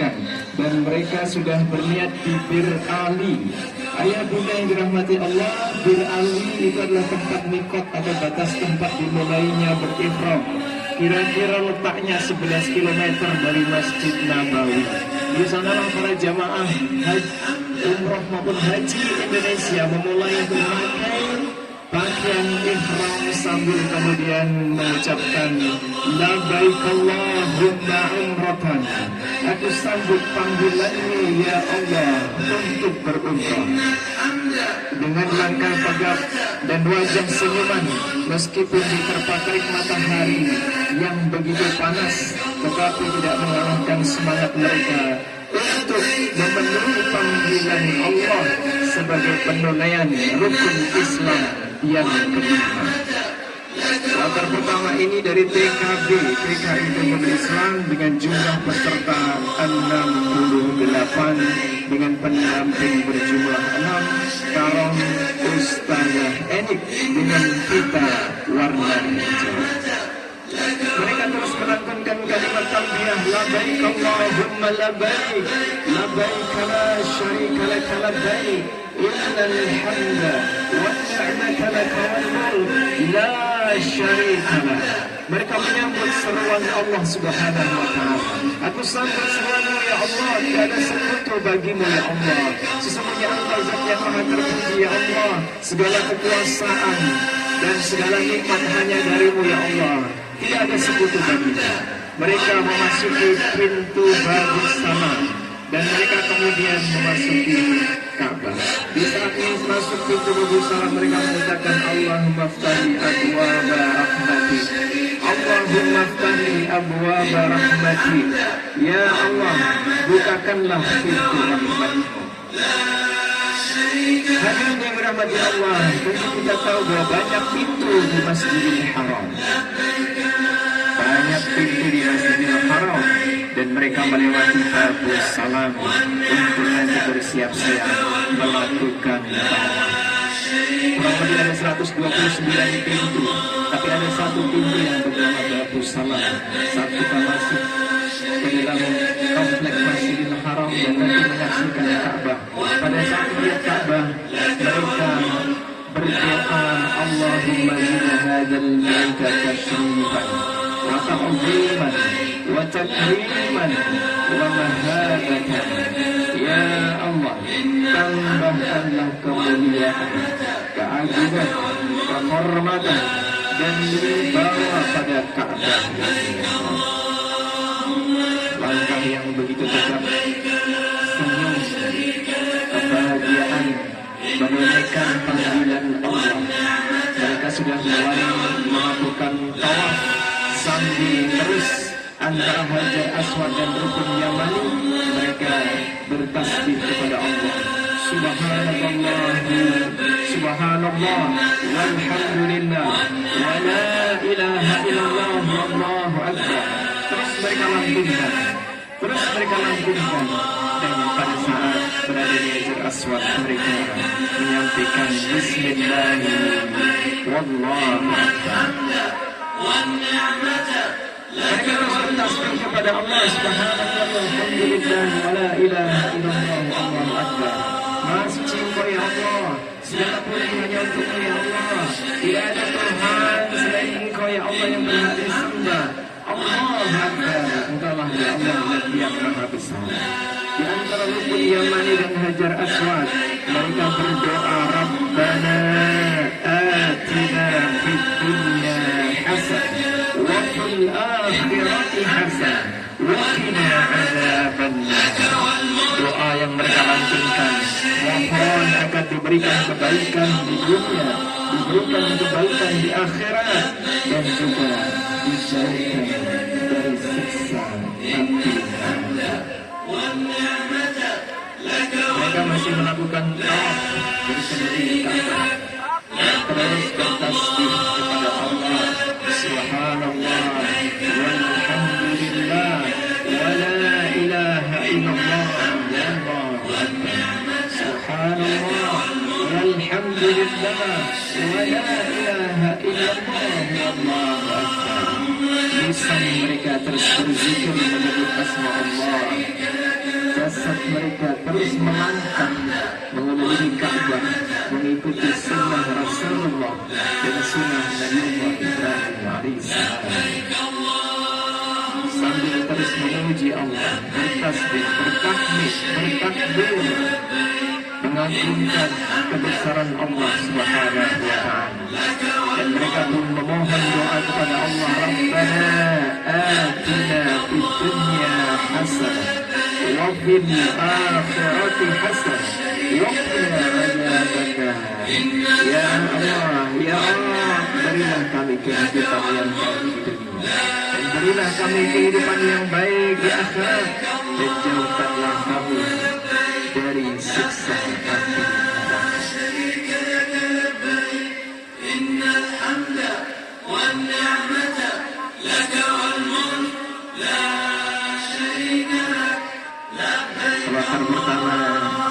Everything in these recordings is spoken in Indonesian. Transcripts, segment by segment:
meninggalkan, dan mereka sudah berniat di Bir Ali. Ayah bunda yang dirahmati Allah, Bir Ali itu adalah tempat mikot atau batas tempat dimulainya berihram. Kira-kira letaknya 11 km dari Masjid Nabawi. Di sanalah para jamaah haji, umroh maupun haji Indonesia memulai memakai pakaian ihram sambil kemudian mengucapkan labbaik Allahumma umratan. Aku sambut panggilanmu ya Allah untuk berumrah. Dengan langkah tegap dan wajah senyuman, meskipun diterpa terik matahari yang begitu panas, tetapi tidak mengalahkan semangat mereka untuk memenuhi panggilan Allah sebagai penunaian rukun Islam yang kelima. Latar pertama ini dari TKB, TKI Komando Islam, dengan jumlah peserta 68 dengan pendamping berjumlah 6, Karong Ustazah Enik dengan pita warna hijau. Mereka terus melantunkan kalimat talbiyah, labbaik Allahumma labbaik, labbaik la syarika lak labbaik, innal hamda wan ni'mata lak wal mulk la syarika lak. Mereka menyambut seruan Allah Subhanahu wa taala. Aku sambut seruanmu ya Allah, tidak ada sekutu bagimu ya Allah. Sesungguhnya Engkau zat yang maha terpuji ya Allah. Segala kekuasaan dan segala nikmat hanya darimu ya Allah. Tidak ada sekutu bagimu. Mereka memasuki pintu Babus Salam dan mereka kemudian memasuki Ka'bah. Di saat ini masuk pintu Babus Salam, mereka mengucapkan Allahumma ftahli abwaaba rahmati, Allahumma ftahli abwaaba rahmati. Ya Allah, bukakanlah pintu rahmatmu. Hadirin yang dirahmati Allah, tentu kita tahu bahwa banyak pintu di Masjidil Haram. Banyak pintu di Masjidil Haram, dan mereka melewati Babus Salam untuk nanti bersiap-siap melakukan tawaf. Kurang lebih ada 129 pintu, tapi ada satu pintu yang bernama Babus Salam. Saat kita masuk ke dalam kompleks Masjidil Haram dan nanti menyaksikan Ka'bah, pada saat melihat Ka'bah, mereka berdoa, Allahumma zidna hadzal baita tashrifan wa ta'ziman wa takriman wa mahabatan. Ya Allah, tambahkanlah kemuliaan, keagungan, kehormatan, dan dibawa pada Ka'bah. Langkah yang begitu tegap, senyum, kebahagiaan, menunaikan panggilan Allah. Mereka sudah mulai melakukan tawaf sambil terus antara Hajar Aswad dan Rukun Yamani. Mereka bertasbih kepada Allah. Subhanallah, subhanallah, walhamdulillah, wa la ilaha illallah, wallahu akbar. Terus mereka lantunkan, dan pada saat berada di Hajar Aswad, mereka menyampaikan Bismillahirrahmanirrahim, wallahu akbar. Mereka terus bertasbih kepada Allah. Subhanallah, walhamdulillah, wa la ilaha illallah, wallahu akbar. Maha suci Engkau ya Allah, segala puji hanya Untuk-Mu ya Allah. Tidak ada Tuhan selain Engkau ya Allah yang berhak disembah. Allah Akbar, Engkaulah ya Allah yang maha besar. Di antara Rukun Yamani dan Hajar Aswad, mereka berdoa, Rabbana atina fid dunya hasanah wa fil akhirati hasanah wa qina adzabannar. Doa yang mereka lantunkan, mohon akan diberikan kebaikan di dunia, diberikan kebaikan di akhirat, dan juga dijauhkan dari siksa api neraka. Mereka masih melakukan tawaf bersembunyi Ka'bah, terus bertasbih kepada Allah. Subhanallah, walhamdulillah, wa la ilaha illallah, wallahu akbar. Subhanallah, walhamdulillah, wa la ilaha illallah, wallahu akbar. Lisan mereka terus berzikir menyebut asma Allah. mereka terus melangkah mengelilingi Ka'bah, mengikuti sunnah Rasulullah dan sunnah Nabiullah Ibrahim alaihissalam, sambil terus memuji Allah, bertasbih, bertakbir, bertakbir, mengagungkan kebesaran Allah Subhanahu wa Ta'ala. Dan mereka pun memohon doa kepada Allah, Rabbana atina fid dunya hasanah wa fil akhirati hasanah wa qina adzabannar. Ya Allah, ya Allah, berilah kami kehidupan yang baik di dunia, dan berilah kami kehidupan yang baik di akhirat, dan jauhkanlah kami dari siksa api neraka. Wakar pertama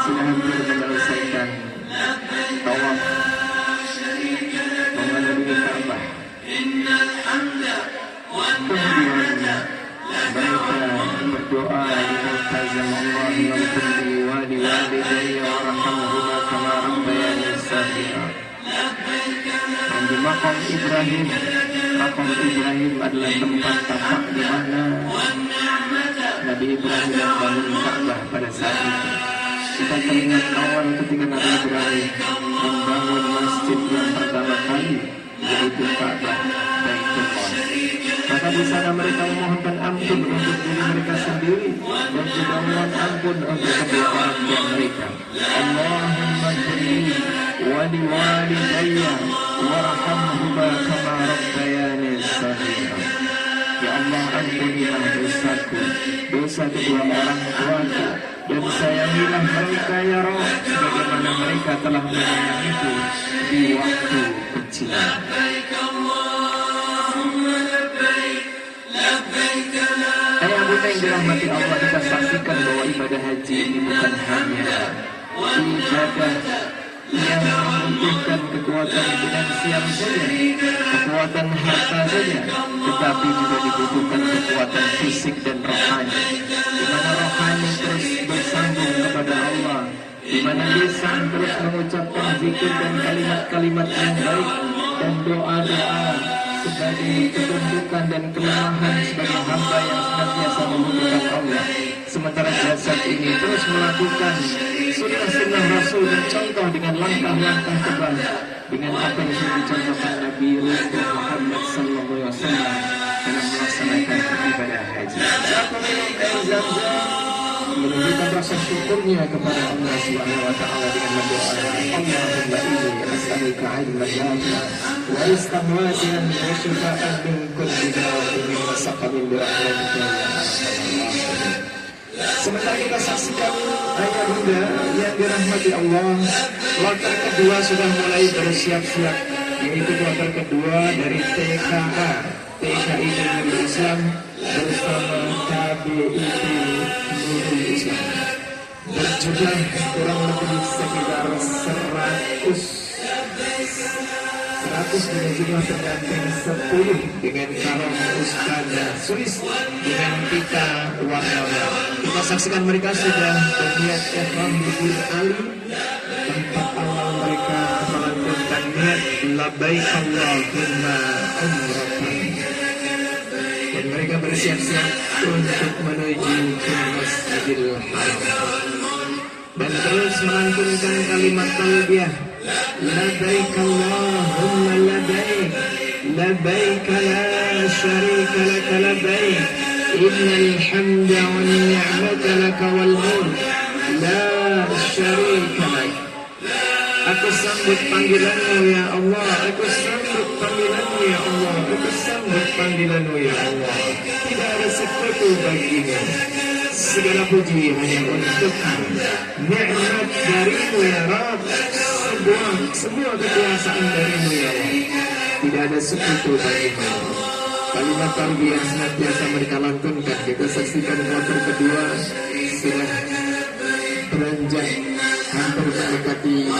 sudah hampir menyelesaikan tawaf mengelilingi Ka'bah. Kemudian mereka berdoa di multazam, Allahumma ighfir li wa li walidayya warhamhuma kama rabbayani shaghira. Dan di Maqam Ibrahim, Maqam Ibrahim adalah tempat tapak di mana Nabi Ibrahim membangun Ka'bah pada saat itu. Kita teringat awal ketika Nabi Ibrahim membangun masjid yang pertama kali, yaitu Ka'bah, Baitullah. Maka di sana mereka memohonkan ampun untuk diri mereka sendiri dan juga mohon ampun untuk kedua orang tua mereka. Allahumma ighfirli wa li walidayya warhamhuma kama rabbayani shaghira. Ya Allah, ampunilah dosaku, dosa kedua orang tuaku, dan sayangilah mereka ya Rabb, sebagaimana mereka telah menyayangiku di waktu kecil. Ayah bunda yang dirahmati Allah, kita saksikan bahwa ibadah haji ini bukan hanya ibadah yang membutuhkan kekuatan finansial saja, kekuatan harta saja, tetapi juga dibutuhkan kekuatan fisik dan rohani, di mana rohani terus bersambung kepada Allah, di mana lisan terus mengucapkan zikir dan kalimat-kalimat yang baik dan doa-doa sebagai ketundukan dan kelemahan sebagai hamba yang senantiasa membutuhkan Allah. Sementara jasad ini terus melakukan sunnah-sunnah Rasul dan contoh dengan langkah-langkah kebal, dengan apa yang sudah dicontohkan Nabi Muhammad SAW dalam melaksanakan ibadah haji. Saat meminum air Zam-Zam, menunjukkan rasa syukurnya kepada Allah Subhanahu wa Ta'ala dengan mendoa, Allahumma inni as'aluka ilman nafi'an wa rizqan wasi'an wa shifaa'an min kulli da'in wa saqamin bi rahmatika ya arhamar rahimin. Sementara kita saksikan ayah bunda yang dirahmati Allah, kloter kedua sudah mulai bersiap-siap, yaitu kloter kedua dari TKA, TKI Nurul Islam bersama KBIT Nurul Islam, berjumlah kurang lebih sekitar 100 dengan jumlah pendamping 10 dengan karom Ustazah Swiss dengan pita warna merah. Kita saksikan mereka sudah berniat ihram di Ali, tempat awal mereka melantunkan niat labbaik Allahumma umratan, dan mereka bersiap-siap untuk menuju ke Masjidil Haram dan terus melantunkan kalimat talbiyah, labbaik Allahumma labbaik, labbaik la syarika laka labbaik, innal hamda wan ni'mata laka wal mulk la syarika lak. Aku sambut panggilanmu ya Allah, aku sambut panggilanmu ya Allah, aku sambut panggilanmu ya Allah. Tidak ada sekutu bagimu, segala puji hanya untukmu. Nikmat darimu ya Rabb, semua kekuasaan darimu ya Allah. Tidak ada sekutu bagimu. Kalimat tarbiyah yang senantiasa mereka lantunkan. Kita saksikan kloter kedua sudah beranjak hampir mendekati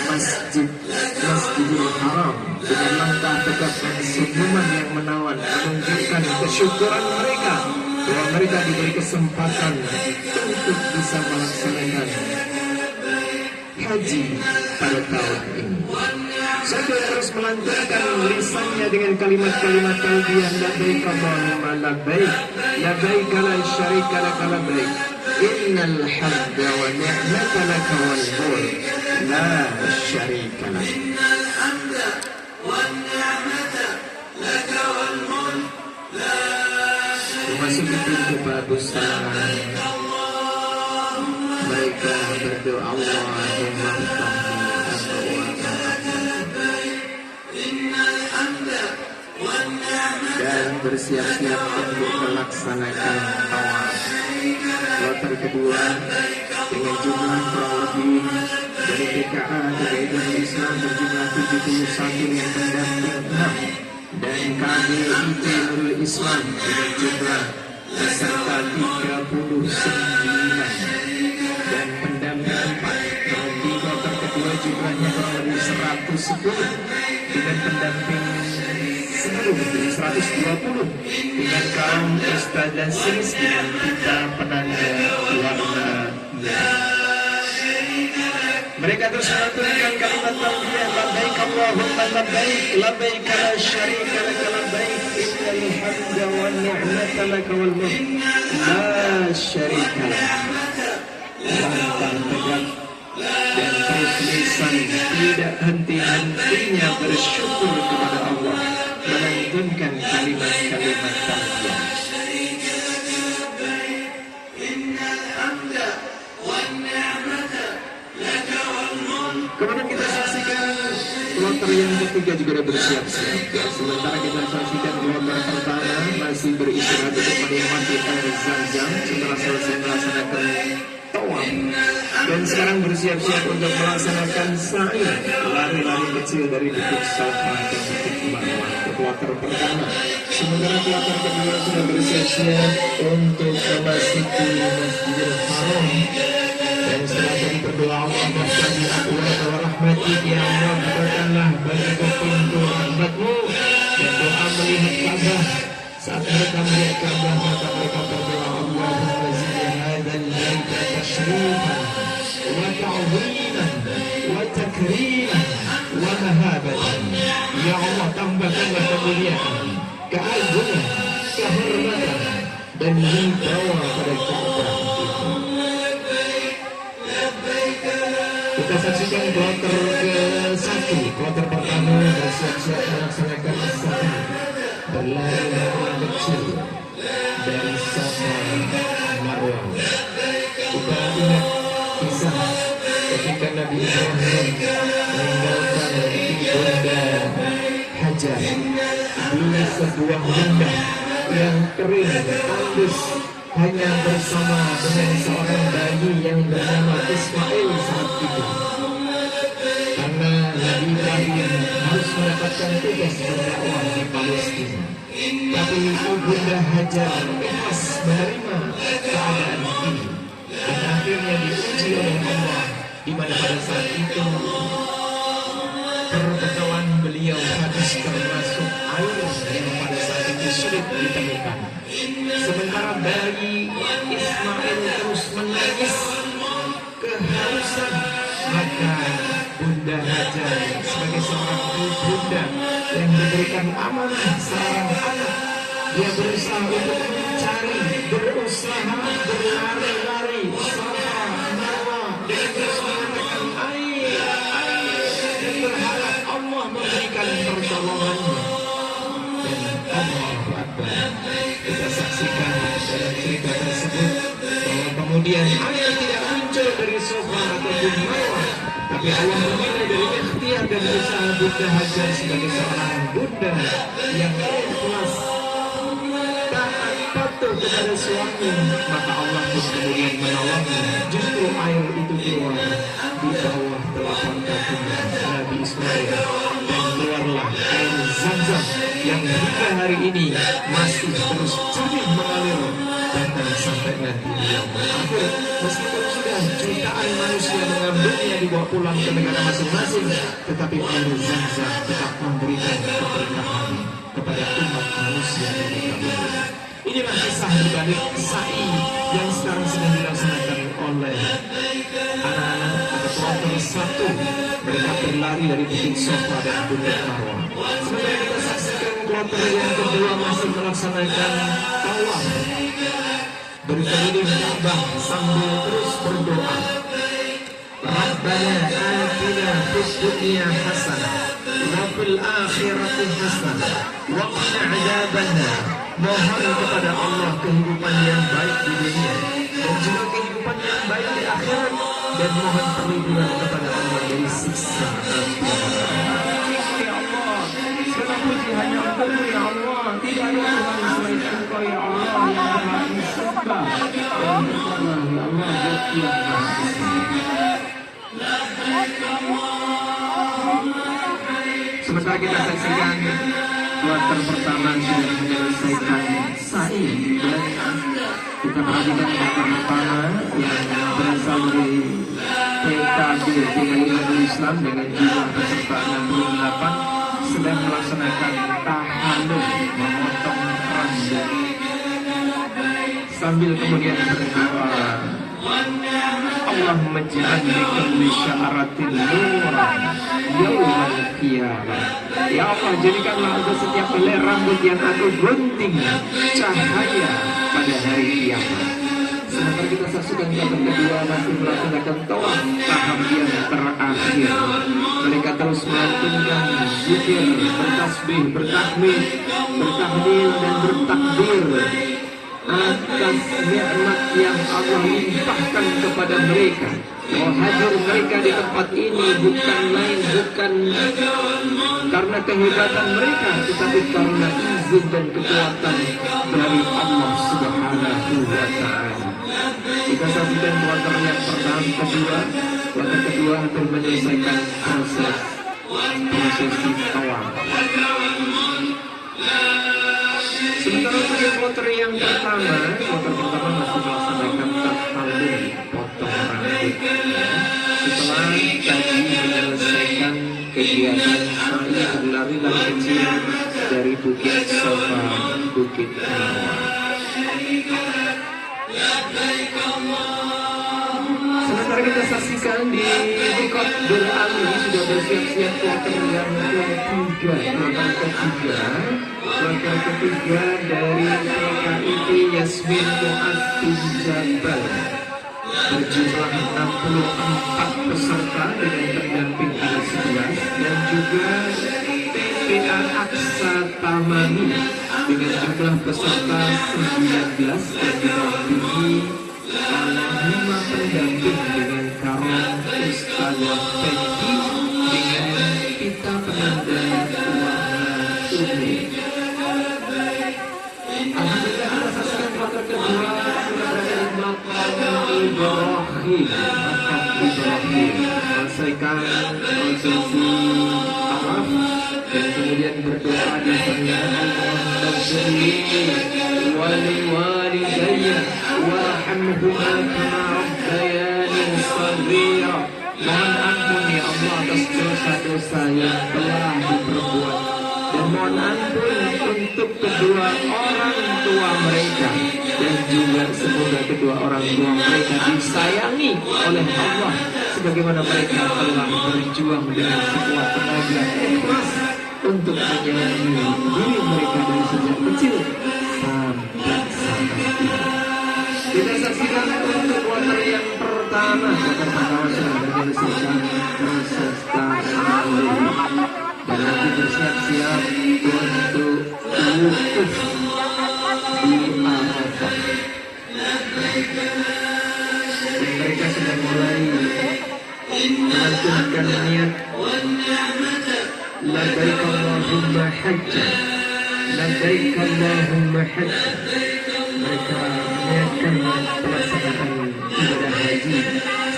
Masjidil Haram dengan langkah tegap dan senyuman yang menawan, menunjukkan kesyukuran mereka bahwa mereka diberi kesempatan untuk bisa melaksanakan haji pada tahun ini. Sambil terus melantunkan lisannya dengan kalimat-kalimat talbiyah, labbaik Allahumma labbaik, labbaik la syarika lak labbaik, innal hamda wa ni'mata lak wal mulk la syarika lak. Memasuki pintu bab salam, mereka berdoa Allahumma dan bersiap-siap untuk melaksanakan tawaf. Kloter kedua dengan jumlah kurang lebih dari TKA Kegiatan Islam berjumlah 71 yang pendamping 6 dan KBIT Nurul Islam dengan jumlah peserta 39 dan pendamping 4. Di kloter kedua jumlahnya kurang lebih 110 dengan pendamping 120 dengan kaum ustaz dan sinis dengan kita penanda warna merah. Mereka terus melantunkan kalimat talbiyah, labbaik Allahumma labbaik, labbaik la syarika lak labbaik, innal hamda wan ni'mata lak wal mulk la syarika lak. Lantang tegak dan terus lisan tidak henti-hentinya bersyukur kepada Allah, melantunkan kalimat-kalimat talbiyah. Kemudian kita saksikan kloter yang ketiga juga sudah bersiap-siap. Sementara kita saksikan kloter pertama masih beristirahat untuk menikmati air Zam-Zam setelah selesai melaksanakan tawaf. Dan sekarang bersiap-siap untuk melaksanakan sa'i, lari-lari kecil dari Bukit Safa ke Bukit Marwah ke kloter pertama. Sementara kloter kedua sudah bersiap-siap untuk memasuki Masjidil Haram. Dan setelah tadi berdoa, Allah berkati akulah wa rahmatik, ya Allah bukakanlah bagiku pintu rahmatmu. Dan doa melihat Ka'bah. Saat mereka melihat Ka'bah maka mereka berdoa, Allahumma zid hadzal baita tashrifan wa ta'ziman wa takriman wa mahabatan. Ya Allah, tambahkanlah kemuliaan, keagungan, kehormatan dan wibawa pada Ka'bah itu. Kita saksikan kloter ke-1. Kloter pertama bersiap-siap melaksanakan sa'i, berlari-lari kecil dari Safa Marwah. Kita ingat kisah ketika Nabi Ibrahim meninggalkan ibunda Hajar di sebuah lembah yang kering, tandus, hanya bersama dengan seorang bayi yang bernama Ismail saat itu. Karena Nabi Ibrahim harus mendapatkan tugas berdakwah di Palestina. Tapi ibunda Hajar ikhlas menerima keadaan ini. Dan akhirnya diuji oleh Allah, di mana pada saat itu perbekalan beliau habis termasuk air yang pada saat itu sulit ditemukan. Sementara bayi Ismail terus menangis kehausan, maka Bunda Hajar sebagai seorang ibunda yang diberikan amanah seorang anak, dia berusaha untuk mencari, berusaha berlari-lari Safa Marwah dengan terus mengatakan air, dan berharap Allah memberikan pertolongannya. Dan Allahu Akbar, kita saksikan dalam cerita tersebut bahwa kemudian air tidak muncul dari Safa ataupun Marwah, tapi Allah memilih dari ikhtiar dan usaha Bunda Hajar sebagai seorang bunda yang ikhlas, taat patuh kepada suami, maka Allah pun kemudian menolongnya. Justru air itu keluar di bawah telapak kaki Nabi Ismail, dan keluarlah air Zam-Zam yang hingga hari ini masih terus jernih mengalir bahkan sampai nanti di yaumul akhir. Meskipun sudah jutaan manusia mengambilnya dibawa pulang ke negara masing-masing, tetapi air Zam-Zam tetap memberikan keberkahan kepada umat manusia di muka bumi. Inilah kisah di balik sa'i yang sekarang sedang dilaksanakan oleh anak-anak atau kloter satu. Mereka berlari dari Bukit Sofa dan Bukit Marwah. Sementara kita saksikan kloter yang kedua masih melaksanakan tawaf berkeliling Ka'bah sambil terus berdoa. Rabbana atina fid dunya hasanah wa fil akhirati hasanah wa qina adzabannar. Mohon kepada Allah kehidupan yang baik di dunia dan juga kehidupan yang baik di akhirat, dan mohon perlindungan kepada Allah dari siksa api neraka. Ya Allah, segala puji hanya Untukmu ya Allah. Tidak ada Tuhan selain Engkau ya Allah yang Maha Disembah dan berkorban ya Allah Zat yang Maha Disembah. Sementara kita saksikan kloter pertama sudah menyelesaikan sa'i, dan kita perhatikan kloter pertama yang berasal dari PKB Pengajian Islam dengan jumlah peserta 68 sedang melaksanakan tahallul, memotong rambut sambil kemudian berdoa, Allahumma ij'al li kulli sya'ratin nuran yawmal qiyamah. Ya Allah, jadikanlah untuk setiap helai rambut yang aku gunting cahaya pada hari kiamat. Sementara kita saksikan kloter kedua masih melaksanakan tawaf tahap yang terakhir. Mereka terus melantunkan zikir, bertasbih, bertahmid, bertahlil dan bertakbir atas nikmat yang Allah limpahkan kepada mereka. Hadir mereka di tempat ini bukan lain, bukan karena kehebatan mereka, tetapi karena izin dan kekuatan dari Allah Subhanahu wa Ta'ala. Kita saksikan kloter yang pertama, kloter kedua hampir menyelesaikan prosesi tawaf. Sementara untuk kloter yang pertama masih melaksanakan tahallul, potong rambut. Setelah tadi menyelesaikan kegiatan sa'i berlari-lari kecil dari Bukit Sofa, Bukit Marwah. Sementara kita saksikan di Bukit Berali sudah bersiap-siap kloter yang ketiga. Kloter ketiga dari PKIP Yasmin Mu'adzin Jabal berjumlah 64 peserta dengan pendamping I11 dan juga TPA Aksa Tamani dengan jumlah peserta 19 dan didampingi oleh 5 pendamping dengan Karom Ustazah Peggy dengan pita penanda warna ungu. Alhamdulillah kita saksikan kloter kedua sudah berada di Makam Ibrahim. Selesaikan konsumsi tawaf dan kemudian berdoa di sana, Allahumma sholli wa liwalidayya warhamhuma kama rabbayani shaghira. Mohon ampun ya Allah atas dosa-dosa yang telah diperbuat, dan mohon ampun untuk kedua orang tua mereka, dan juga semoga kedua orang tua mereka disayangi oleh Allah sebagaimana mereka telah berjuang dengan sekuat tenaga ikhlas untuk menyayangi diri mereka dari sejak kecil sampai saat ini. Kita saksikan untuk kloter yang pertama. Kloter pertama sudah menyelesaikan proses tahallul dan lagi bersiap-siap untuk wukuf di Arafah. Dan mereka sudah mulai melantunkan niat labbaik Allahumma hajjan, labbaik Allahumma hajjan. Mereka meniatkan pelaksanaan ibadah haji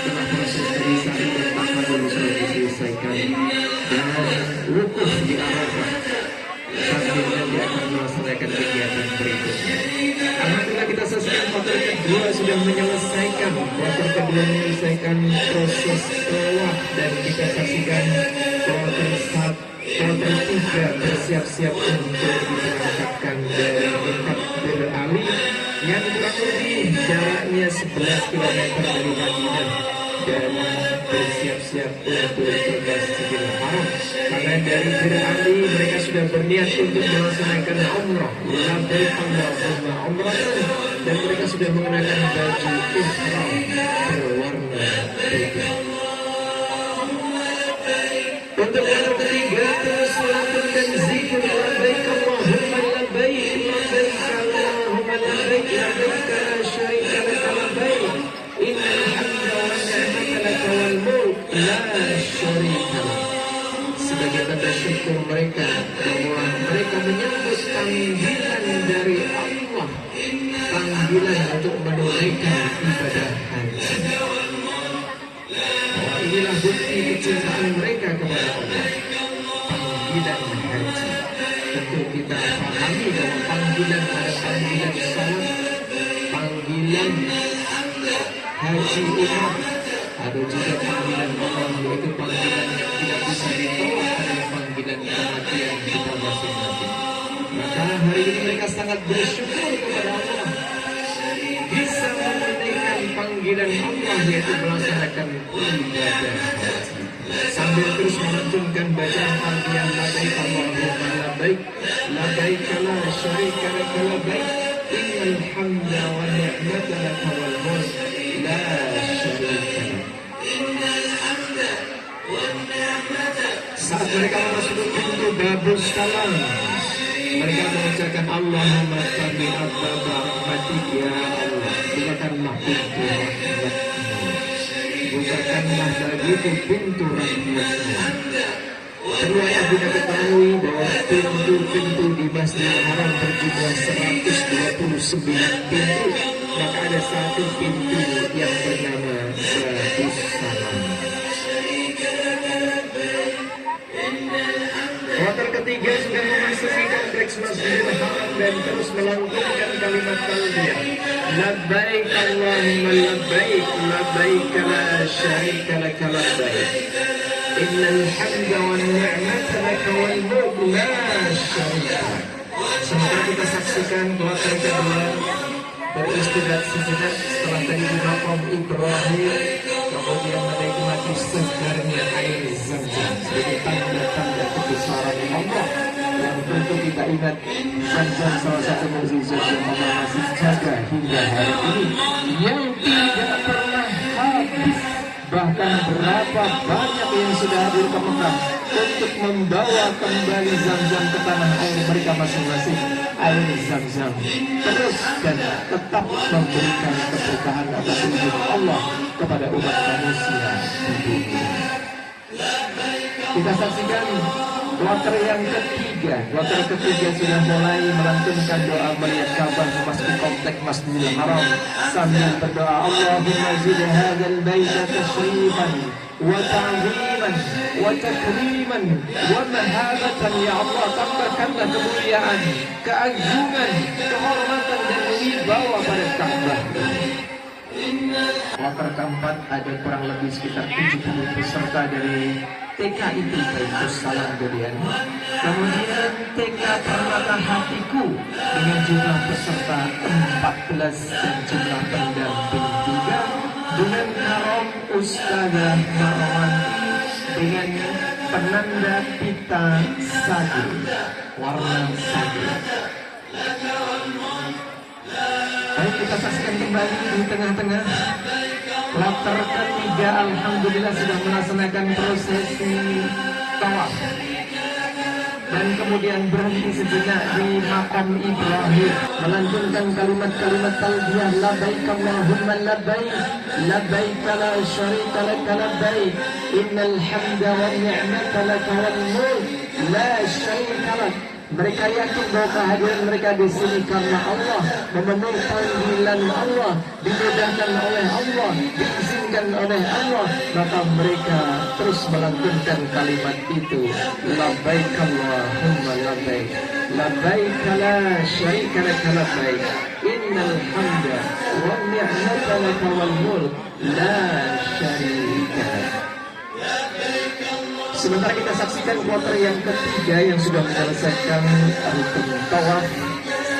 setelah proses dari sa'i dan tahallul sudah diselesaikan dan wukuf di Arafah. Sambil nanti akan melaksanakan kegiatan berikutnya. Alhamdulillah kita saksikan kloter kedua sudah menyelesaikan proses tawaf, dan kita saksikan kloter tiga bersiap-siap untuk diberangkatkan dari Bukit Berali yang kurang lebih jaraknya 11 km dari Madinah, dan bersiap-siap untuk ke Masjidil Haram. Karena dari Fir'auni mereka sudah berniat untuk melaksanakan umrah, labbaik Allahumma umratan, dan mereka sudah mengenakan baju ihram berwarna putih. Untuk yang ketiga, terus melakukan zikir labbaik Allahumma labbaik, labbaik Allahumma labbaik, labbaik la syarika laka labbaik, innal hamda wan ni'mata laka wal mulk la syarika lak. Sebagai tanda syukur mereka bahwa mereka menyambut panggilan dari Allah, panggilan untuk menunaikan ibadah haji. Inilah bukti kecintaan mereka kepada Allah, panggilan haji. Tentu kita pahami bahwa panggilan ada panggilan salat, panggilan haji umrah, ada juga panggilan Allah, yaitu panggilan yang tidak bisa ditolak, adalah panggilan kematian kita masing-masing. Maka hari ini mereka sangat bersyukur kepada Allah bisa menunaikan panggilan Allah, yaitu melaksanakan ibadah haji, sambil terus melantunkan bacaan panggilan labbaik Allahumma labbaik, labbaik la syarika laka labbaik, innal hamda wan ni'mata laka wal mulk la syarika lak. Saat mereka memasuki pintu Babus Salam, mereka mengucapkan Allahumma tabi abba rahmatik ya Allah, bukakanlah pintu rahmatmu, bukakanlah bagiku pintu rahmatmu. Perlu Abu ketahui bahwa pintu-pintu di Masjidil Haram berjumlah 129 pintu, maka ada satu pintu yang bernama Babus Salam. Kloter ketiga sudah memasuki kompleks Masjidil Haram dan terus melantunkan kalimat talbiyah. Labbaik Allahumma labbaik, labbaik la syarika laka labbaik, innal hamda wan ni'mata laka wal mulk la syarika lak. Sementara kita saksikan kloter kedua beristirahat sejenak setelah tadi di maqam Ibrahim, kemudian menikmati segarnya air Zam-Zam sebagai tanda-tanda kebesaran Allah. Yang tentu kita ingat, Zam-Zam salah satu mukjizat yang Allah masih jaga hingga hari ini, yang tidak pernah habis. Bahkan berapa banyak yang sudah hadir ke Mekah untuk membawa kembali Zam-Zam ke tanah air mereka masing-masing, air Zam-Zam, terus dan tetap memberikan keberkahan atas izin Allah kepada umat manusia di dunia. Kita saksikan kloter yang ketiga. Kloter ketiga sudah mulai melantunkan doa melihat Ka'bah memasuki kompleks Masjidil Haram sambil berdoa, Allahumma zid hadzal baita tashrifan wa ta'ziman wa takriman wa mahabatan. Ya Allah, tambahkanlah kemuliaan, keagungan, kehormatan dan wibawa pada Ka'bah. Kloter keempat ada kurang lebih sekitar 70 peserta dari TKIP Baitus Salam Durian. Kemudian TK Permata Hatiku dengan jumlah peserta 14 dan jumlah pendamping 3, dengan Haram Ustazah Marwanti dengan penanda pita sage warna sage. Baik, kita saksikan kembali di tengah-tengah. Kloter ketiga alhamdulillah sudah melaksanakan prosesi tawaf dan kemudian berhenti sejenak di makam Ibrahim, melantunkan kalimat-kalimat talbiyah, labbaik Allahumma labbaik, labbaik la syarika laka labbaik, innal hamda wan ni'mata laka wal mulk la syarika lak. Mereka yakin bahwa kehadiran mereka di sini karena Allah, memenuhi panggilan Allah, dimudahkan oleh Allah, diizinkan oleh Allah, maka mereka terus melantunkan kalimat itu, labbaik Allahumma labbaik, labbaik la syarika laka labbaik, innal hamda wan ni'mata laka wal mulk la syarika lak. Sementara kita saksikan kloter yang ketiga yang sudah menyelesaikan rukun tawaf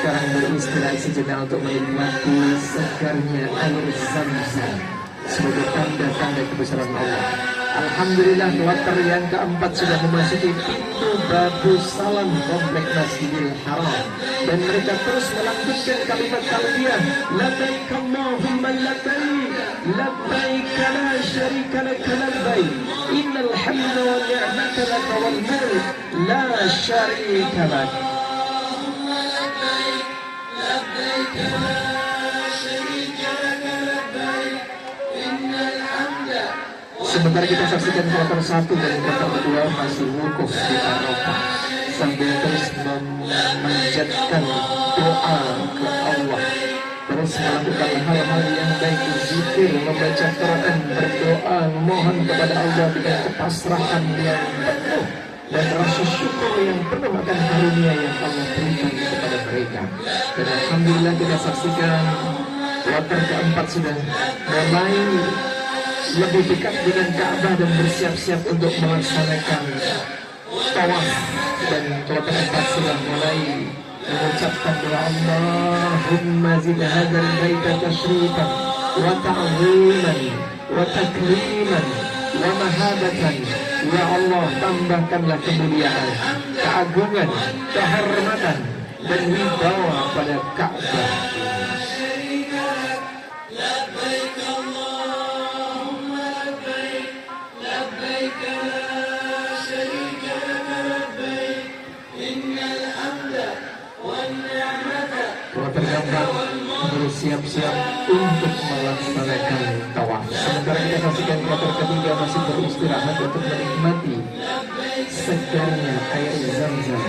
sekarang beristirahat sejenak untuk menikmati segarnya air Zam-Zam sebagai tanda-tanda kebesaran Allah. Alhamdulillah, kloter yang keempat sudah memasuki pintu Babu Salam Komplek Masjidil Haram, dan mereka terus melanjutkan kalimat talbiyah, labbaik Allahumma labbaik, labbaik la syarika lak labbaik, innal hamda wa ni'mata lak wal mulk la syarika lak. labbaik la syarika lak labbaik, innal hamda. Sebentar kita saksikan kloter 1 dan kloter 2 masih wukuf di Arafah sambil terus memanjatkan doa ke Allah, terus melakukan hal-hal yang baik, zikir, membaca Quran, berdoa, mohon kepada Allah dengan kepasrahan yang penuh dan rasa syukur yang penuh akan karunia yang Allah berikan kepada mereka. Dan alhamdulillah kita saksikan kloter keempat sudah mulai lebih dekat dengan Ka'bah dan bersiap-siap untuk melaksanakan tawaf, dan kloter 4 sudah mulai mengucapkan doa, Allahumma zid hadzal baita tashrifan wa ta'ziman wa takriman wa mahabatan. Ya Allah, tambahkanlah kemuliaan, keagungan, kehormatan dan wibawa pada Ka'bah. Bersiap-siap untuk melaksanakan tawaf. Sementara kita saksikan kloter ketiga masih beristirahat untuk menikmati segarnya air Zam-Zam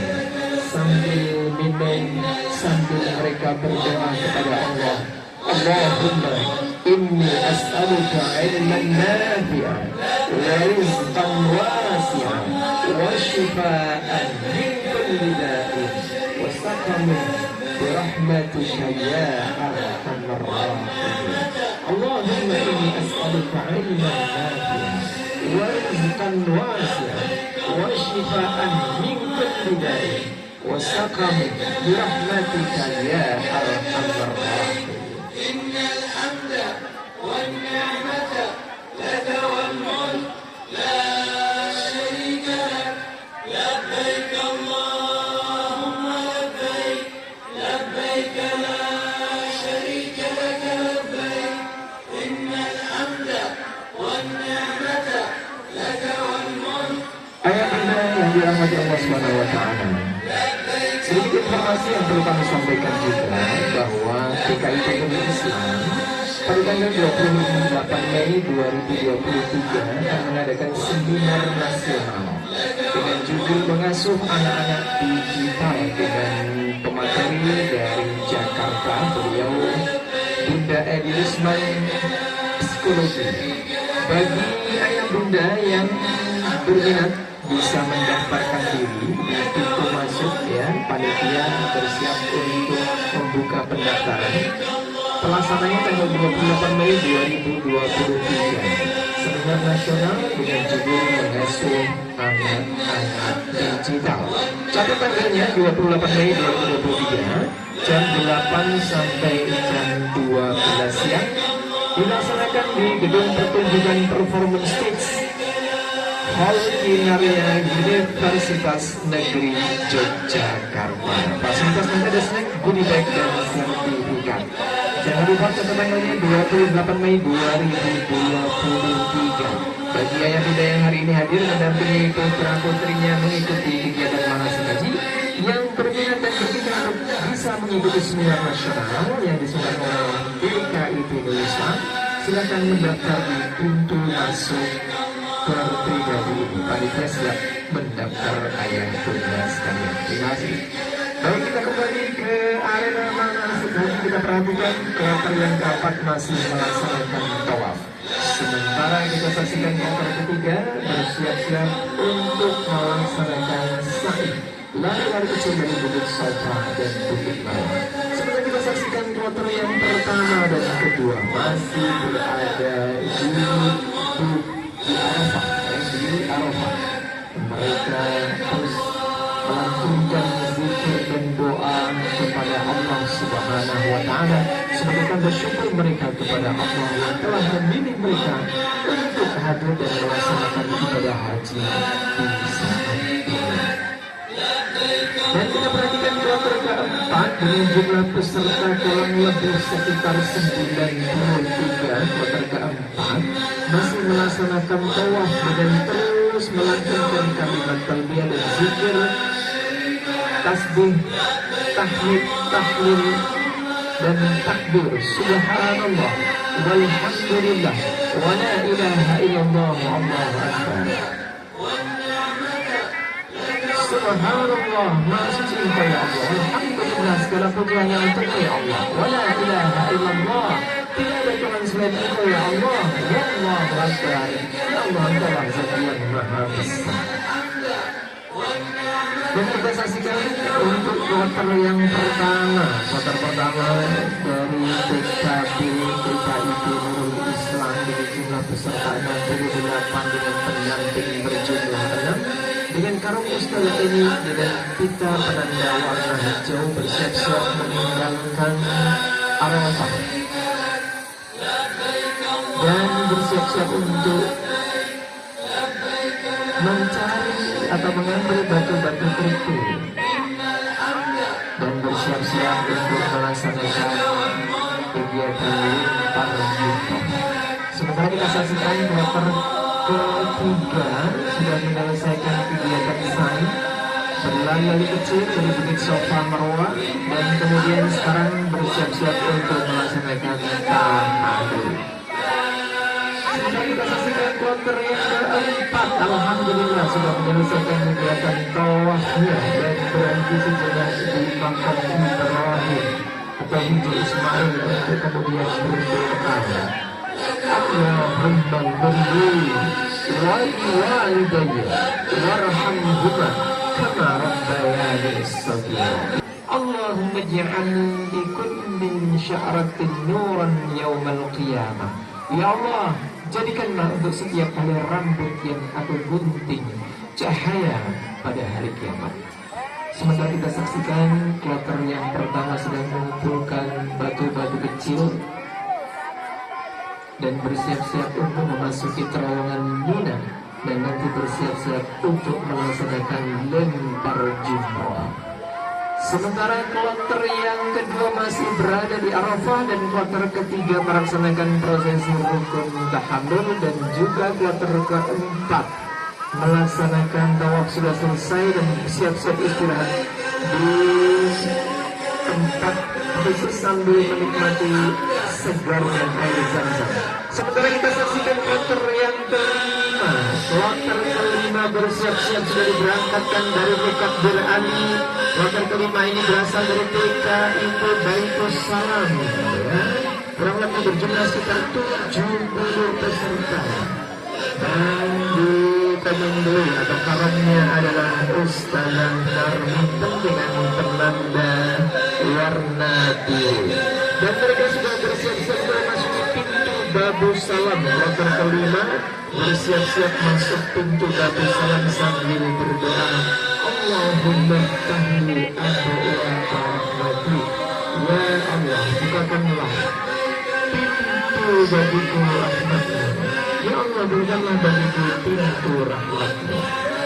sambil minum, sambil mereka berdoa kepada Allah. Allahumma inni as'aluka ilman nafi'an wa rizqan wasi'an wa shifaan min kulli da'in wa saqamin birahmatika ya arhamar rahimin. Allahumma inni as'aluka ilman nafi'an wa rizqan wasi'an wa shifaan min kulli da'in wa saqamin birahmatika ya arhamar rahimin. Innal hamda wan ni'mata laka wal mulk la syarika lak, labbaik Allahumma labbaik, labbaik la syarika lak labbaik, innal hamda wan ni'mata laka wal mulk. Ayat-ayat yang dirahmati Allah Subhanahu wa taala. Sedikit informasi yang perlu kami sampaikan juga bahwa PKI Pemudi Islam pada tanggal 28 Mei 2023 akan mengadakan seminar nasional dengan judul mengasuh anak-anak digital dengan pemateri dari Jakarta, beliau Bunda Edi Rusman, psikologi. Bagi ayah bunda yang berminat bisa mendaftarkan diri di pintu masuk ya, panitia bersiap untuk membuka pendaftaran. Pelaksananya tanggal 28 Mei 2023. Seminar nasional dengan judul mengasuh anak-anak digital. Catat tanggalnya 28 Mei 2023 jam 8 sampai jam 12 siang. Dilaksanakan di Gedung Pertunjukan Performance Stage Hall Kinarya Universitas Negeri Yogyakarta. Fasilitas nanti ada snack, goodie bag, dan sertifikat. Jangan lupa catat tanggalnya 28 Mei 2023. Bagi ayah bunda yang hari ini hadir mendampingi putra putrinya mengikuti kegiatan manasik haji, yang berminat dan berminat untuk bisa mengikuti seminar nasional yang diselenggarakan oleh PKI Indonesia, silakan mendaftar di pintu masuk pribadi. Panitia siap mendaftar ayah bunda sekalian. Terima kasih. Baik, kita kembali ke arena manasik haji. Kita perhatikan kloter yang keempat masih melaksanakan tawaf. Sementara kita saksikan kloter ketiga bersiap-siap untuk melaksanakan sa'i, lari-lari kecil dari Bukit Sofa dan Bukit Mawar. Sementara kita saksikan kloter yang pertama dan kedua masih berada di Arafah. Mereka terus melantunkan zikir dan doa kepada Allah bersyukur mereka kepada Allah yang telah memilih mereka untuk hadir dan melaksanakan ibadah haji di saat ini. Dan kita perhatikan kloter keempat dengan jumlah peserta kurang lebih sekitar 93. Kloter keempat masih melaksanakan tawaf dengan terus melantunkan kalimat talbiyah dan zikir, tasbih, tahmid, tahlil dan takbir. Subhanallah walhamdulillah wa la ilaha illallah wallahu akbar. Subhanallah, maha suci Engkau ya Allah. Alhamdulillah, segala puji hanya untukmu ya Allah. Wa la ilaha illallah, tidak ada Tuhan selain Engkau ya Allah. Wallahu akbar. Ya Allah, Engkau lah Zat yang Maha Besar. Dan kita saksikan untuk kloter yang pertama, kloter pertama dari PKB PKIP Nurul Islam dengan jumlah peserta 68 dengan pendamping berjumlah 6. Dengan karung ustazah ini dengan pita penanda warna hijau bersiap-siap meninggalkan Arafah dan bersiap-siap untuk mencari atau mengambil batu-batu kerikil dan bersiap-siap untuk melaksanakan kegiatan lempar jumroh. Sementara kita saksikan kloter ketiga sudah menyelesaikan kegiatan sa'i berlari kecil dari Bukit Sofa Marwah dan kemudian sekarang bersiap-siap untuk melaksanakan tahallul. Sementara kita saksikan kloter yang keempat, alhamdulillah sudah menyelesaikan kegiatan tawafnya dan berhenti sejenak di makam Ibrahim atau Hijri Ismail untuk kemudian berdoa. Allahumma ighfirli wa liwalidayya warhamhuma kama rabbayani shaghira. Allahumma ij'al li kulli sya'ratin nuran yaumal qiyamah. Ya Allah, jadikanlah untuk setiap helai rambut yang aku gunting cahaya pada hari kiamat. Sementara kita saksikan kloter yang pertama sedang mengumpulkan batu-batu kecil dan bersiap-siap untuk memasuki terowongan Mina dan nanti bersiap-siap untuk melaksanakan lempar jumroh. Sementara kloter yang kedua masih berada di Arafah dan kloter ketiga melaksanakan prosesi rukun tahallul dan juga kloter keempat melaksanakan tawaf sudah selesai dan siap-siap istirahat di tempat khusus sambil menikmati segarnya air Zam-Zam. Sementara kita saksikan kloter yang kelima. Kloter kelima bersiap-siap sudah diberangkatkan dari Mukabir Ali. Kloter kelima ini berasal dari PKIP Baitus Salam. Kurang lebih berjumlah sekitar 70 peserta. Dan ditemui atau kawannya adalah Ustazah Narminten dengan penanda warna biru. Dan mereka sudah bersiap-siap memasuki pintu Babu Salam. Kloter kelima bersiap-siap masuk pintu Babu Salam sambil berdoa, Allahumma tahli abwaaba rahmatik. Ya Allah, bukakanlah pintu bagiku rahmatmu. Ya Allah, berikanlah bagiku pintu rahmatmu.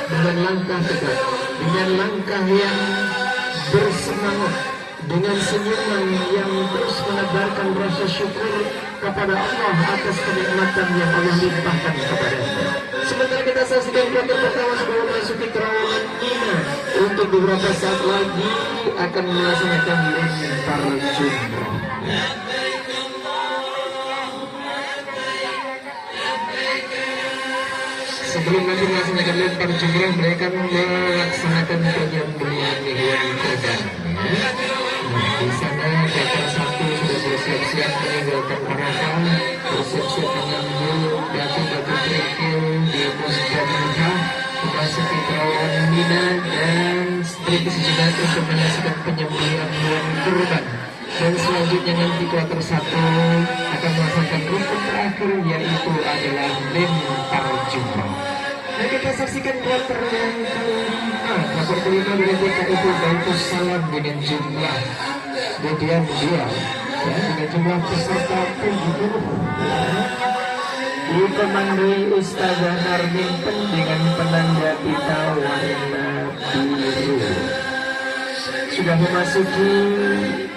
Dengan langkah tegak, dengan langkah yang bersemangat, dengan senyuman yang terus menebarkan rasa syukur kepada Allah atas kenikmatan yang Allah limpahkan kepadanya. Sementara kita saksikan kloter pertama sebelum memasuki terowongan Mina untuk beberapa saat lagi akan melaksanakan lempar jumroh. Sebelum nanti melaksanakan lempar jumroh, mereka melaksanakan penyembelihan hewan kurban. Di sana kloter satu sudah bersiap-siap meninggalkan Arafah, bersiap-siap mengambil batu-batu kerikil di Musdalifah, memasuki terowongan Mina dan berhenti sejenak untuk menyaksikan penyembelihan hewan kurban. Dan selanjutnya nanti kloter satu akan melaksanakan rukun terakhir, yaitu adalah lempar jumroh. Nah, kita saksikan kloter yang kelima. Kloter kelima dari PKIP Baitus Salam dengan jumlah kemudian dia ya, dengan jumlah peserta 70 dikomandoi Ustazah Nardin dengan penanda pita warna biru. Sudah memasuki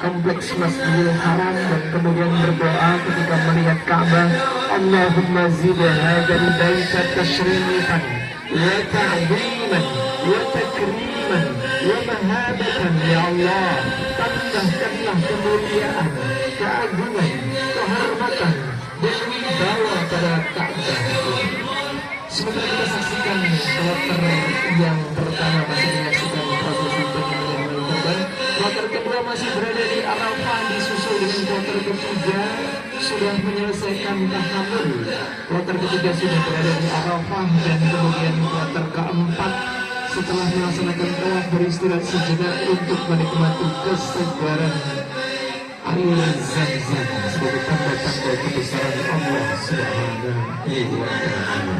kompleks Masjidil Haram dan kemudian berdoa ketika melihat Ka'bah, Allahumma zid hadzal baita tashrifan wa ta'ziman wa takriman wa mahabatan ya Allah. Tambahkanlah kemuliaan, keagungan, kehormatan dan wibawa pada Ka'bah. Sementara kita saksikan kloter yang pertama masih menyaksikan prosesi penyembelihan kurban, kloter kedua masih berada di Arafah, disusul dengan kloter ketiga sudah menyelesaikan tahammul, kloter ketiga sudah berada di Arafah, dan kemudian kloter keempat setelah melaksanakan tawaf beristirahat sejenak untuk menikmati kesegaran air Zam-Zam sebagai tanda-tanda kebesaran Allah Subhanahu wa Ta'ala.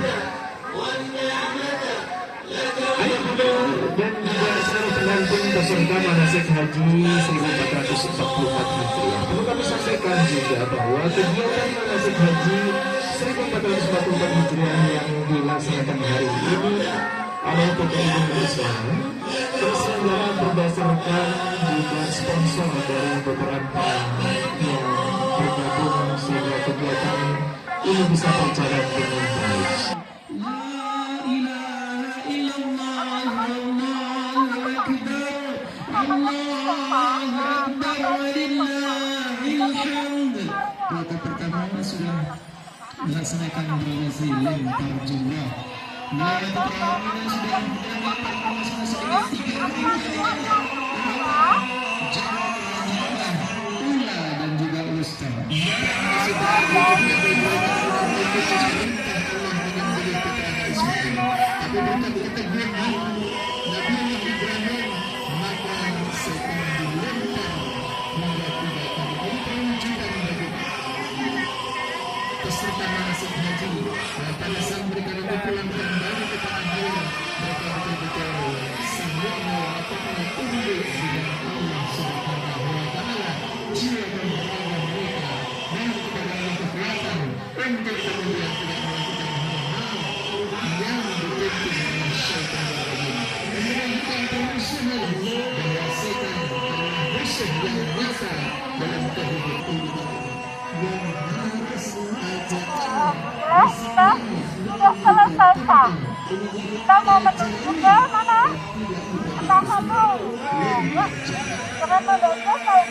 Ayah bunda dan juga seluruh pengantin peserta manasik haji 1444 Hijriah. Perlu kami sampaikan juga bahwa kegiatan manasik haji 1444 Hijriah yang dilaksanakan hari ini oleh PKI Indonesia terselenggara berdasarkan juga sponsor dari beberapa yang bergabung sehingga kegiatan ini bisa berjalan dengan baik. Kloter pertama sudah melaksanakan prosesi lempar jumrah. Melewati terowongan sudah melempar masing-masing dengan 3 Ula dan juga Ustaz. Tapi berkat keteguhan Nabi Ibrahim, maka setan dilempar hingga 3 kali. Ini perwujudan bagi peserta manasik haji. Pada saat mereka pulang kembali ke tanah air, mereka betul-betul sambutnya apakah tunduk dengan Allah Subhanahu wa Ta'ala. Jiwa dan raga mereka mohon kepada Allah kekuatan untuk kemudian tidak melakukan hal-hal yang dipimpin oleh syaitan rajim. Kemudian kita berusaha bahwa setan adalah musuh yang nyata dalam kehidupan ini yang harus ajakan sudah selesai Pak. Kita mau menunggu ke mana? Tahammul. Kenapa udah selesai?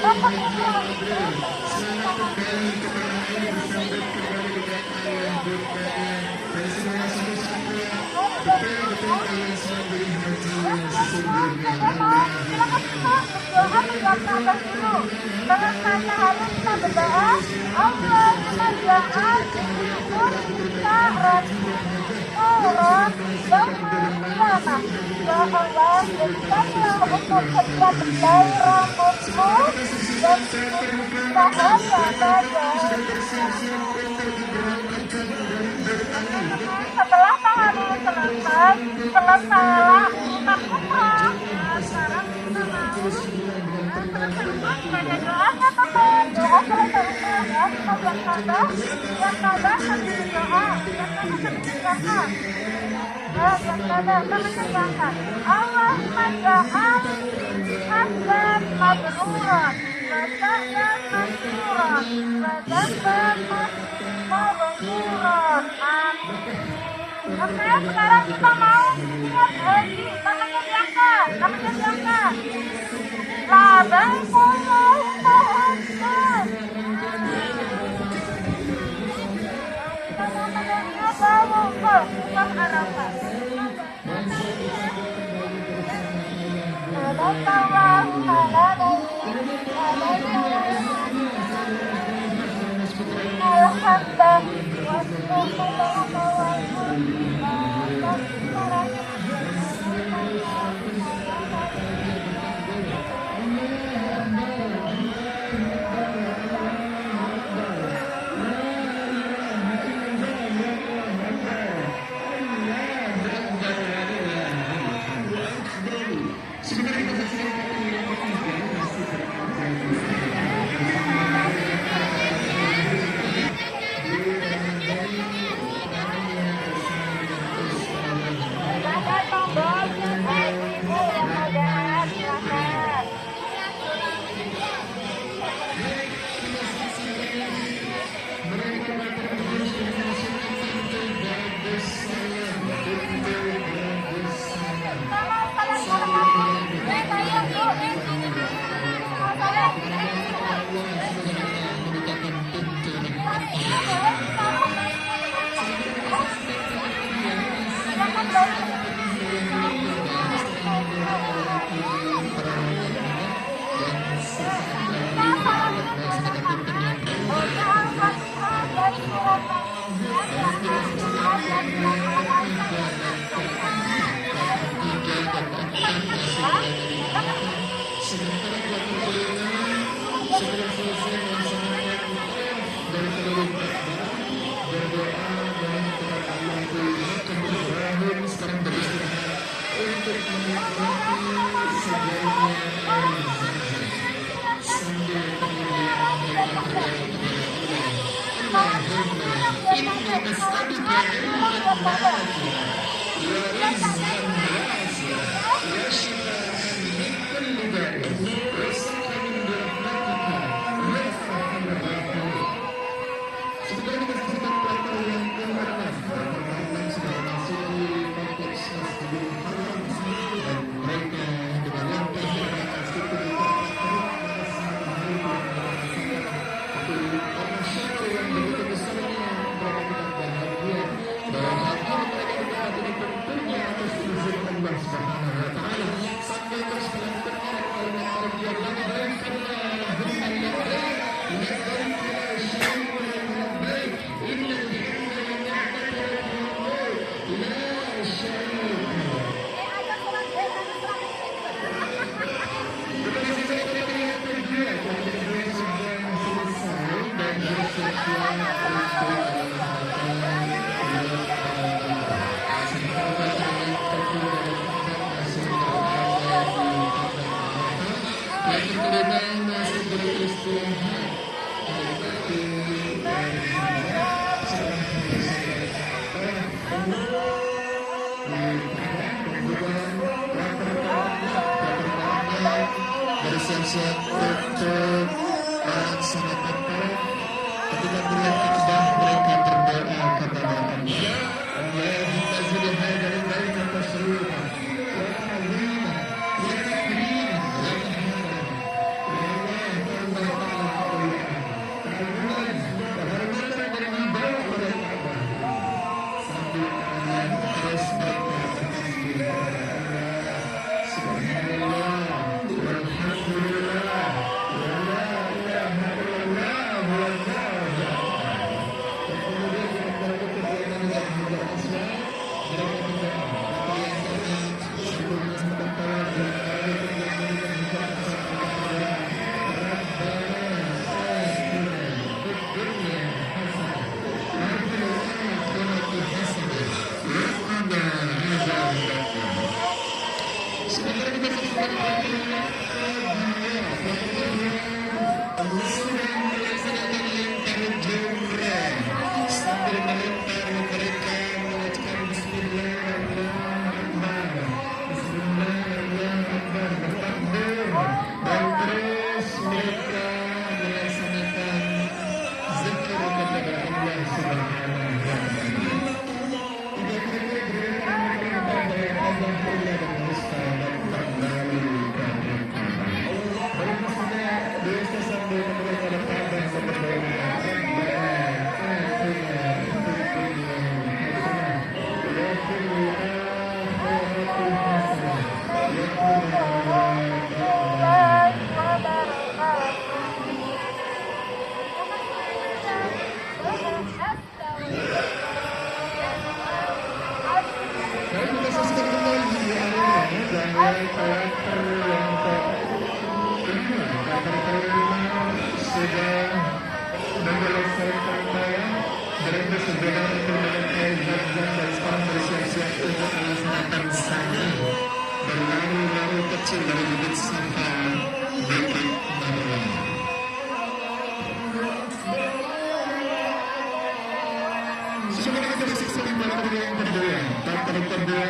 dapat umroh. Dengan kata hari kita berdoa, Allahumma ja'al syukur kita Rasulullah yaumul qiyamah. Ya Allah, jadikanlah untuk setiap helai rambutmu dan cahaya pada setelah tahlil selesai, selesailah kita umrah. Sekarang kita mau baca doanya teman. Doa selesai umrah ya. Kita buat kabar, sambil doa. Allahumma ja'al hajjan mabruran wa sa'yan masykuran wa dzamban maghfuran. Amin. Oke, sekarang kita mau niat haji. Tangannya diangkat. Labbaik Allahumma hajjan. Kita mau menuju ke Wukuf Arafah. Bersiap-siap untuk melaksanakan ketika melihat akidah mereka berdoa kepada Allah. Allahumma zid hadha al-baita tashrifan wa ta'zima wa takriman wa tahmida. saya karakter yang kelima, karakter kelima sudah menyelesaikan bayar. Mereka sudah menggunakan zat-zat dan sekarang bersiap-siap untuk melaksanakan sana berlari-lari kecil dari bibit sampai bukit Marwah. Sudah kita saksikan karakter yang kedua. Karakter kedua,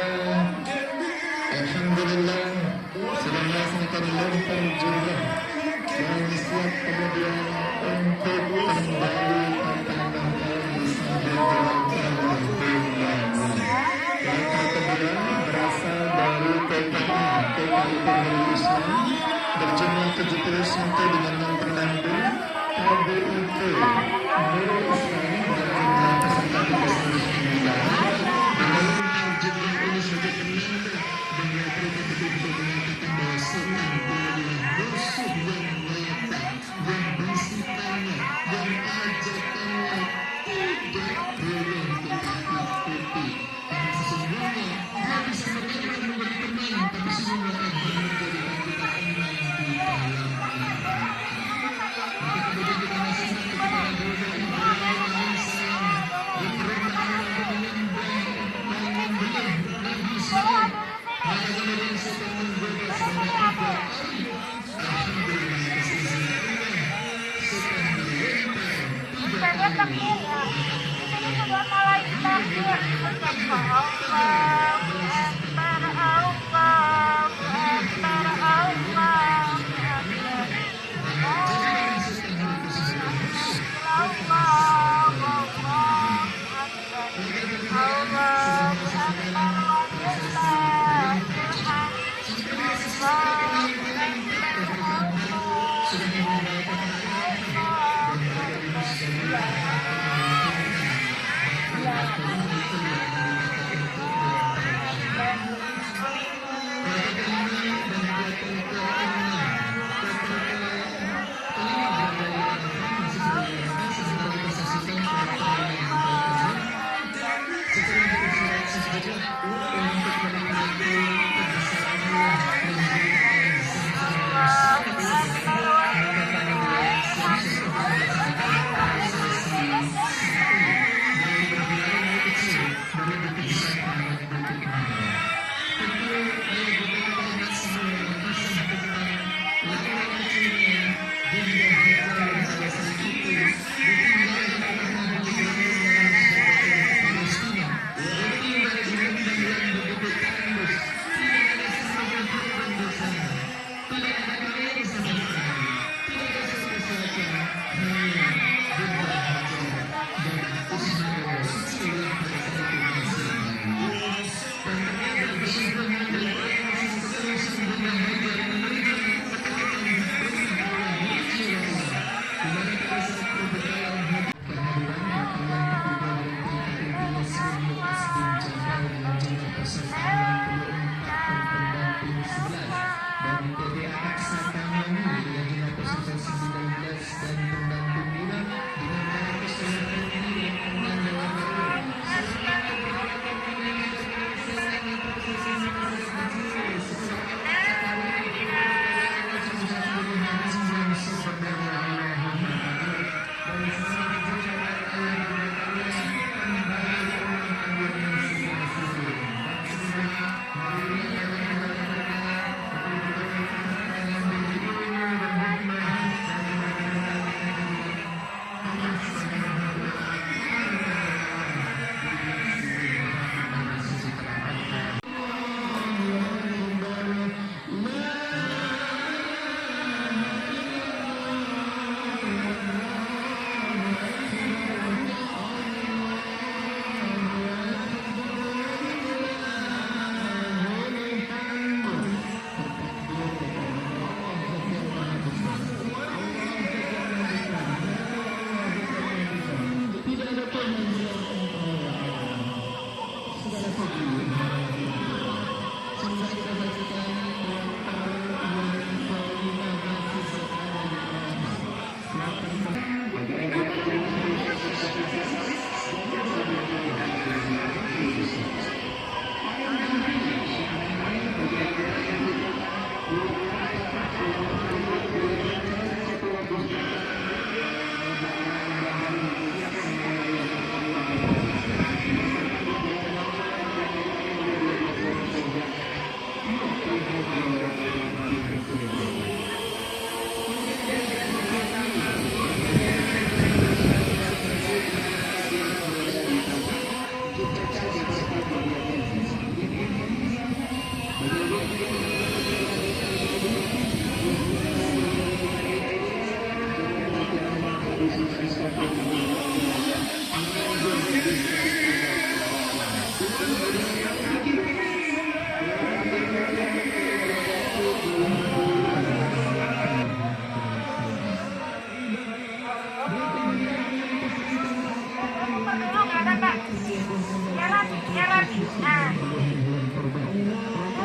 alhamdulillah sudah melaksanakan lempar jumlah dan siap kemudian untuk kembali tantangan kali sambil berlempar jumlah. Karakter kedua berasal dari TKI Pembangunan Islam berjumlah 70 sampai dengan yang penandu KBIP Nurul Islam berjumlah peserta 39 dengan jumlah ini sebagai penanda bahwa mereka betul-betul mengatakan bahwa setan adalah musuh yang nyata, yang bisikannya, yang ajakannya tidak boleh kita ikuti. Karena sesungguhnya dia bisa mengajar menjadi teman, tapi sesungguhnya akan menjadikan kita teman di dalam neraka. Maka kemudian kita nasihat kepada mereka yang berlaku Islam, yang berlaku menyembah Nabi SAW. Maka kemudian setan menggoda selama 3 hari. Alhamdulillah atas izin Allah, setan dilempar 3 kali. Ini sudah mulai takbir. Allahu Akbar, Allahu Akbar, Allahu Akbar.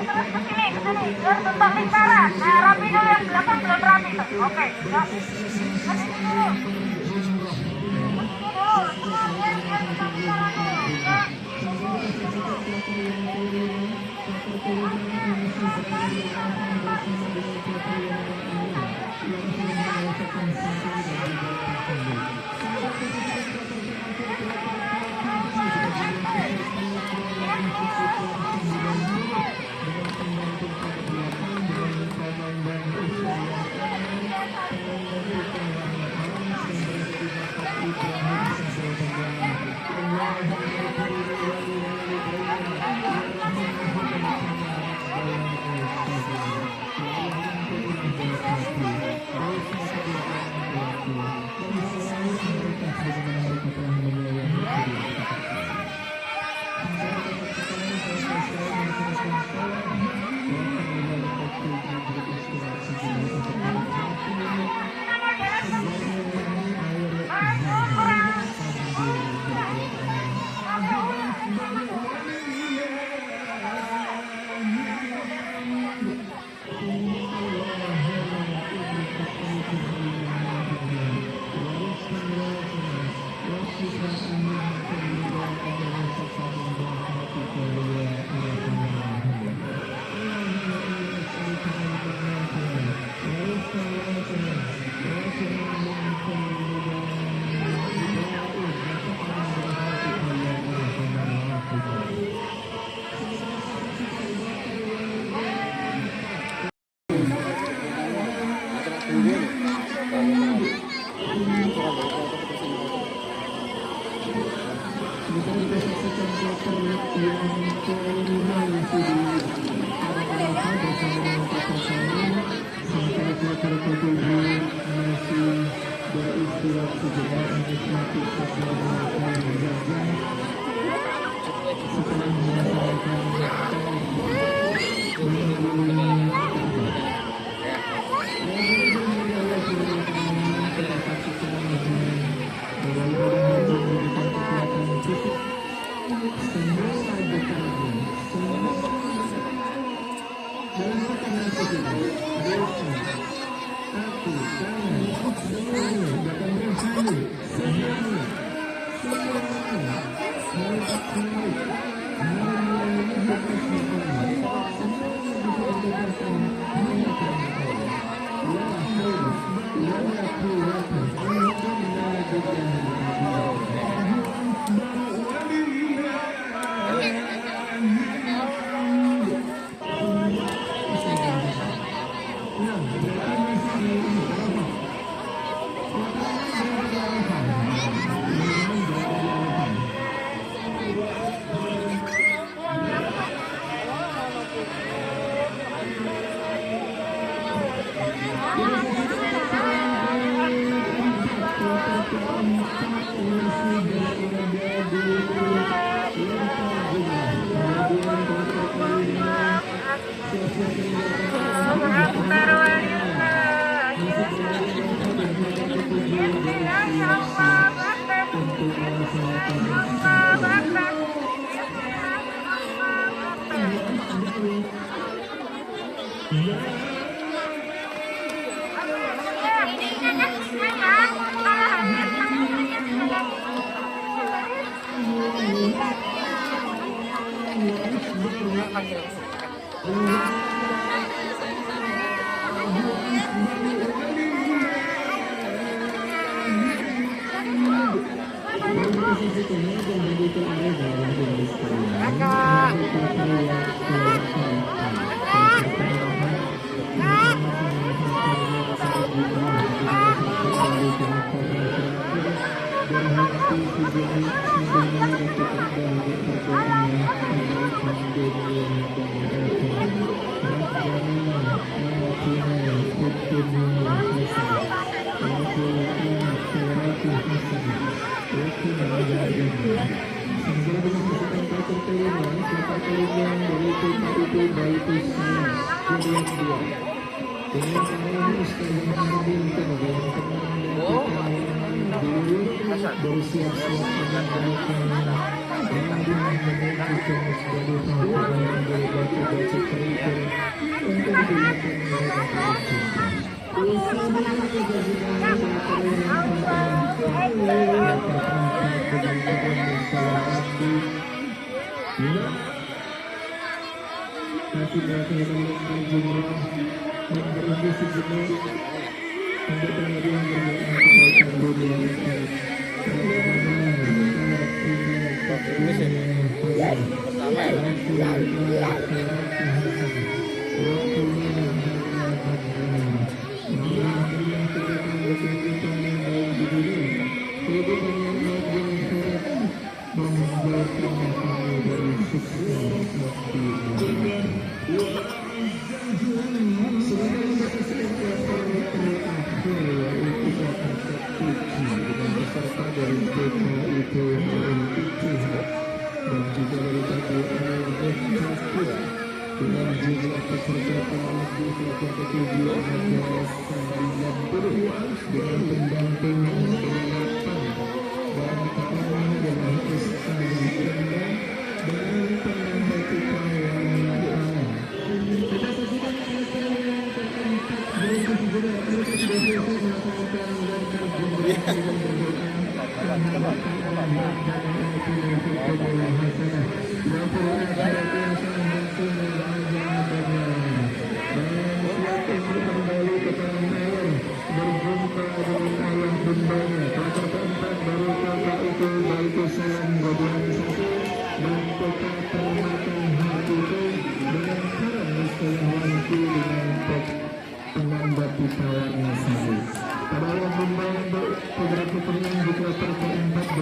Terus ke sini, biar tumpang lingkaran. Nah, rapi dulu yang belakang belum rapi. Oke, ya. Ke sini dulu.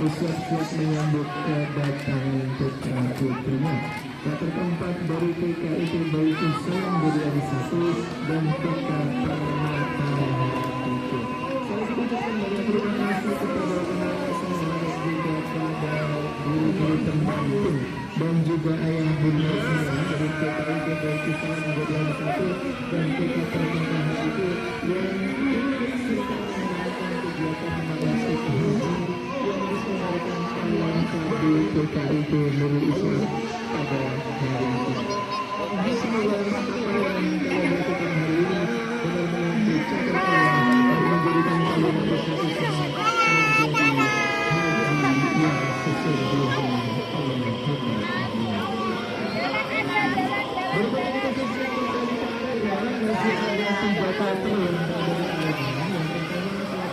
bersiap-siap menyambut kedatangan putra putrinya. Kloter keempat dari PKIP Baitu Salam Budi satu dan PK Permata Hatiku. Saya ucapkan banyak terima kasih kepada pengawasan juga kepada guru-guru pendamping dan juga ayah bunda semua dari PKIP Baitu Salam Budi satu dan PK Permata Hatiku yang ini serta mengadakan kegiatan manasik haji yang diselenggarakan oleh di PKIP Nurul Islam pada hari ini. Semoga apa yang telah dilakukan hari ini benar-benar dicatatkan dan menjadikan kalian bersatu sama menjadi haji yang sesungguhnya. Allahumma amin. Berbagai kasus yang terjadi masih ada 3 kata yang terjadi lagi. Yang pertama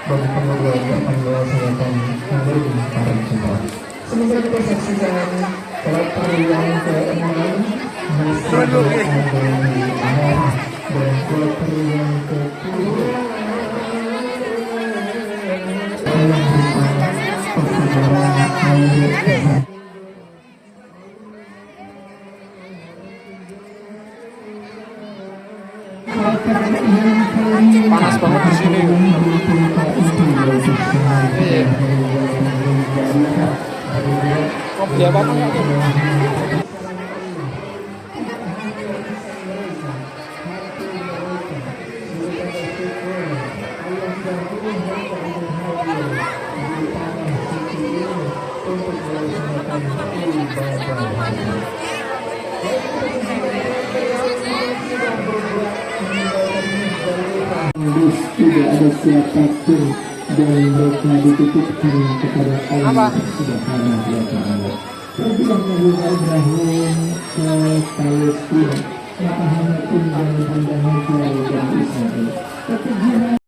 kloter kelima sudah meninggalkan semoga kita saksikan kloter yang ke-6 masih ada di arah dan kloter yang ke-7 dalam persejarah air. Panas banget di sini. Kok beli apa-apa nggak tuh? Hadis tidak ada siapapun dan mereka ditutup hanya kepada Allah Subhanahu wa Ta'ala. Pergilah Nabi Ibrahim ke Palestina, maka hanya tinggal pandangan dari Israel. Tapi